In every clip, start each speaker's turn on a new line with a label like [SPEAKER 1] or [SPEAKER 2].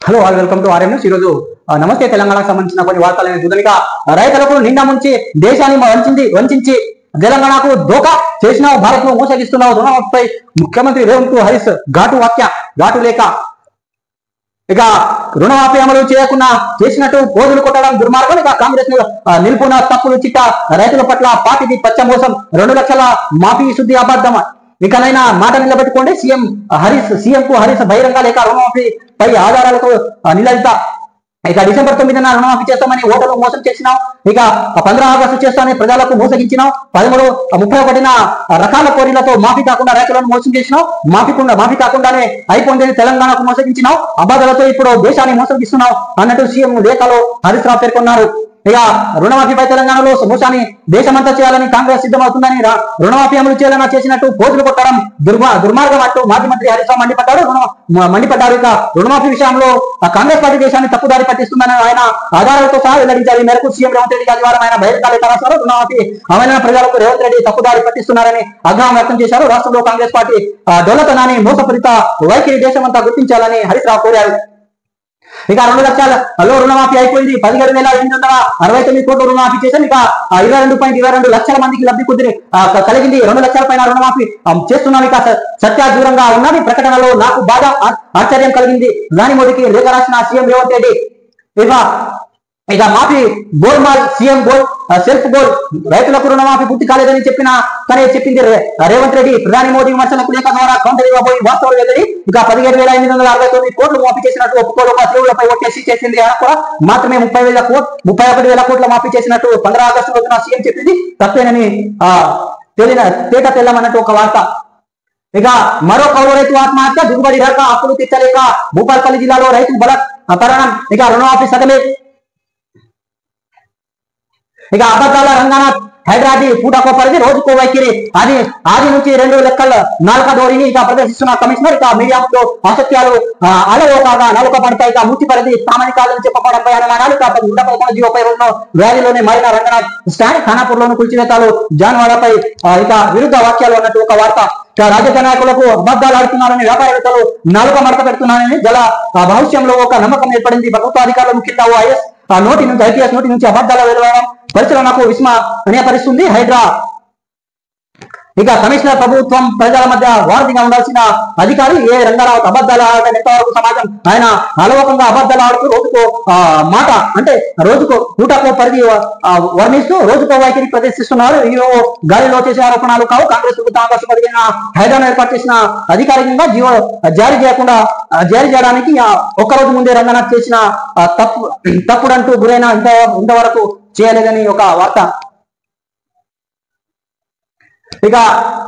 [SPEAKER 1] Hello all welcome to RM news. ఈరోజు నమస్తే తెలంగాణకు సంబంధించిన కొన్ని వార్తలను చూడనిక రైతులకు నిండా ముంచి దేశాన్ని వంచించి తెలంగాణకు దోకా చేసినావు, భారత్ ను మోసగిస్తున్నావు, రుణమాఫీపై ముఖ్యమంత్రి రేవంత్ హరీష్ ఘాటు లేక ఇక రుణమాఫీ అమలు చేయకుండా చేసినట్టు పోజులు కొట్టడం దుర్మార్గం. ఇక కాంగ్రెస్ నిలుపున తప్పులు చిట్ట రైతుల పట్ల పార్టీది పచ్చ మోసం, 2 లక్షల మాఫీ శుద్ధి అబద్ధం. ఇకనైనా మాట నిలబెట్టుకోండి. సీఎం కు హరీష్ బహిరంగ లేక రుణమాఫీ పై ఆధారాలతో నిలబెడతా. ఇక డిసెంబర్ 9న రుణమాఫీ చేస్తామని ఓటర్లు మోసం చేసినాం. ఇక 15 ఆగస్టు చేస్తామని ప్రజలకు మోసగించినాం. 13, 31న రకాల కోరిలతో మాఫీ కాకుండా రైతులను మోసం చేసినాం. మాఫీ కాకుండానే అయిపోయిందని తెలంగాణకు మోసగించినాం. అబద్ధాలతో ఇప్పుడు దేశాన్ని మోసగిస్తున్నాం అన్నట్టు సీఎం లేఖలో హరీష్ రావు పేర్కొన్నారు. ఇక రుణమాఫీపై తెలంగాణలో మోసాన్ని దేశమంతా చేయాలని కాంగ్రెస్ సిద్ధమవుతుందని, రుణమాఫీ అమలు చేయాలని చేసినట్టు పోజులు కొట్టడం దుర్మార్గం అంటూ మాజీ మంత్రి హరీష్ రావు మండిపడ్డారు. ఇక రుణమాఫీ విషయంలో కాంగ్రెస్ పార్టీ దేశాన్ని తప్పుదారి పట్టిస్తుందని ఆయన ఆధారాలతో సహా వెల్లడించారు. ఈ మేరకు సీఎం రేవంత్ రెడ్డి ఆదివారం ఆయన బహిరంగ లేఖ రాశారు. రుణమాఫీ అమలైన ప్రజలకు రేవంత్ రెడ్డి తప్పుదారి పట్టిస్తున్నారని ఆగ్రహం వ్యక్తం చేశారు. రాష్ట్రంలో కాంగ్రెస్ పార్టీ డొల్లతనాన్ని, మోసపూరిత వైఖరి దేశమంతా గుర్తించాలని హరీష్ రావు కోరారు. ఇక 2 లక్షలలో రుణమాఫీ అయిపోయింది. 17,869 కోట్ల రుణమాఫీ చేశాం. ఇక 22.22 లక్షల మందికి లబ్ధి కలిగింది. 2 లక్షల పైన రుణమాఫీ చేస్తున్నాం. ఇక సత్య దూరంగా ఉన్నది. ప్రకటనలో నాకు బాగా ఆశ్చర్యం కలిగింది. ప్రధాని మోదీకి లేఖ రాసిన సీఎం రేవంత్ రెడ్డి ఇక మాఫీ golmaal, CM goal self goal, రైతులకు రుణమాఫీ పూర్తి కాలేదని చెప్పింది రేవంత్ రెడ్డి. ప్రధాని మోదీ విమర్శలకు లేఖ ద్వారా కౌంటర్ ఇవ్వబోయి వాస్తవాలు వెల్లడి. ఇక 17,869 కోట్లు మాఫీ చేసినట్టు ఒప్పుకోలు తెలుగులపై ఒట్టేసి చేసింది. కూడా మాత్రమే 31,000 కోట్ల మాఫీ చేసినట్టు 15 ఆగస్టు రోజున సీఎం చెప్పింది తప్పేనని తెల్లమన్నట్టు ఒక వార్త. ఇక మరో కౌలు రైతు ఆత్మహత్య, దిగుబడి రాక అప్పులు తీర్చలేక భూపాలపల్లి జిల్లాలో రైతు పరణం. ఇక రుణమాఫీ సగమే. ఇక అబద్ధాల రంగనాథ్ హైదరాబాద్ పూటకో పరిధి రోజుకో వైఖరి. ఆది నుంచి 2 లెక్కల నాలుక ధోరణి ఇక ప్రదర్శిస్తున్న కమిషనర్. ఇక మీడియాతో అసత్యాలు అలవోకాగా నలుకపడతాయి. ఇక మూర్తి పరిధి ప్రామాణికాలను చెప్పడంపై అనుమానాలు. ఇక 11 వ్యాలీలోనే మారిన రంగనాథ్ స్టాండ్, ఖానాపూర్ లోను కూల్చివేతాలు, జాన్వాడపై ఇక విరుద్ధ వాక్యాలు అన్నట్టు ఒక వార్త. రాజకీయ నాయకులకు అబద్ధాలు ఆడుతున్నారని, వ్యాపారవేత్తలు నాలుక మడత పెడుతున్నారని భవిష్యంలో ఒక నమ్మకం ఏర్పడింది. ప్రభుత్వ అధికారులు ముఖ్యంగా ఐపీఎస్ నోటి నుంచి అబద్ధాలు వెలువడడం పరిశీలనకు విస్మయపరుస్తుంది. హైడ్రా ఇక కమిషనర్ ప్రభుత్వం ప్రజల మధ్య వారధిగా ఉండాల్సిన అధికారి ఏ రంగారావు అబద్ధాలు ఆడటం ఎంతవరకు సమాజం? ఆయన అలవకంగా అబద్ధాలు ఆడుతూ రోజుకో మాట అంటే రోజుకో పూటకో పరిధి వర్ణిస్తూ రోజుకో వైఖరి ప్రదర్శిస్తున్నారు. ఈయో గాలిలో చేసే ఆరోపణలు కావు. కాంగ్రెస్ ప్రభుత్వం ఆగస్టు 15న హైదరాబాద్ ఏర్పాటు చేసిన అధికారికంగా జీవో జారీ చేయడానికి ఒక్కరోజు ముందే రంగనాథ్ చేసిన తప్పుడంటూ గురైన ఇంతవరకు చేయలేదని ఒక వార్త. ఇక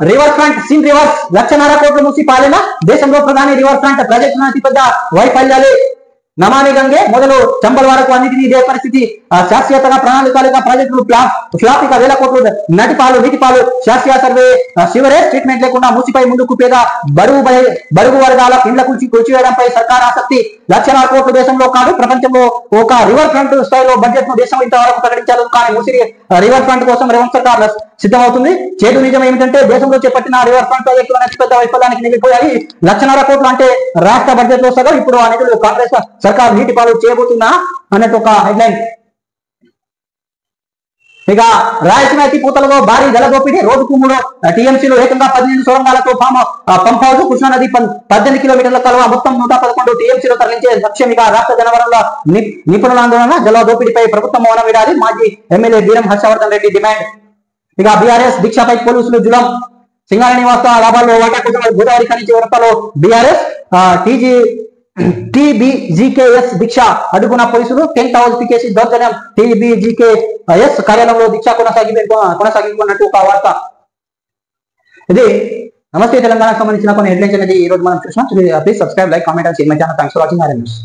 [SPEAKER 1] రివర్ ఫ్రంట్ సీన్ రివర్స్, 1,50,000 కోట్లు మూసి పాలన. దేశంలో ప్రధాని రివర్ ఫ్రంట్ ప్రాజెక్టు అతిపెద్ద వైఫల్యాలే. నమామి గంగే మొదలు చంబల్ వరకు అన్నిటినీ ఇదే పరిస్థితి. శాస్త్రీయతగా ప్రణాళికలుగా ప్రాజెక్టులు ఫ్లాప్. ఇక 1,000 కోట్లు నీటిపాలు శాస్త్రీయ సర్వే సివరేజ్ ట్రీట్మెంట్ లేకుండా మూసిపై ముందుకు పేద బడుగు వర్గాల ఇండ్ల కూల్చివేయడంపై సర్కార్ ఆసక్తి. 1,00,000 కోట్లు దేశంలో కాదు ప్రపంచంలో ఒక రివర్ ఫ్రంట్ స్థాయిలో బడ్జెట్ ను దేశం ఇంతవరకు ప్రకటించలేదు. కానీ మూసి రివర్ ఫ్రంట్ కోసం రేవంత్ సర్కార్ సిద్ధమవుతుంది. చేదు నిజం ఏమిటంటే దేశంలో చేపట్టిన రివర్ ఫ్రంట్ ప్రాజెక్టులు అతిపెద్ద వైఫల్యానికి మిగిలిపోయాయి. 1,00,000 కోట్లు అంటే రాష్ట్ర బడ్జెట్ లో సగం. ఇప్పుడు ఆ నిధులు కాంగ్రెస్ సర్కార్ నీటి పాలు చేయబోతుందా అన్నట్టు ఒక హెడ్లైన్. ఇక రాయలసీమ ఎత్తిపోతలలో భారీ జల దోపిడీ. రోజుకు 3 టీఎంసీలు ఏకంగా 18 సొరంగాలతో పంప్ హౌస్. కృష్ణానది 18 కిలోమీటర్ల కలువ మొత్తం 111 టీఎంసీలు తరలించే లక్ష్యం. ఇక రాష్ట్ర జనవరుల నిపుణుల ఆందోళన, జల దోపిడీపై ప్రభుత్వం మౌనం వీడాలి. మాజీ ఎమ్మెల్యే బీరం హర్షవర్ధన్ రెడ్డి డిమాండ్. ఇక బీఆర్ఎస్ దీక్షపై పోలీసులు జులం. సింగారెడ్డి నివాస లాభాల్లో వాటా గోదావరి ఖనిజ వరతలో బీఆర్ఎస్ టీబీజీకేఎస్ దీక్ష అడ్డుకున్న పోలీసులు. 10th హౌస్ పికేసి దౌర్జన్యం. టీబీజీకేఎస్ కార్యాలయంలో దీక్ష కొనసాగించుకున్నట్టు ఒక వార్త. ఇది నమస్తే తెలంగాణకు సంబంధించిన కొన్ని హెడ్లైన్స్ అనేది ఈ రోజు మనం చూసినాం. Please subscribe, like, comment and share my channel. Thanks for watching RM news.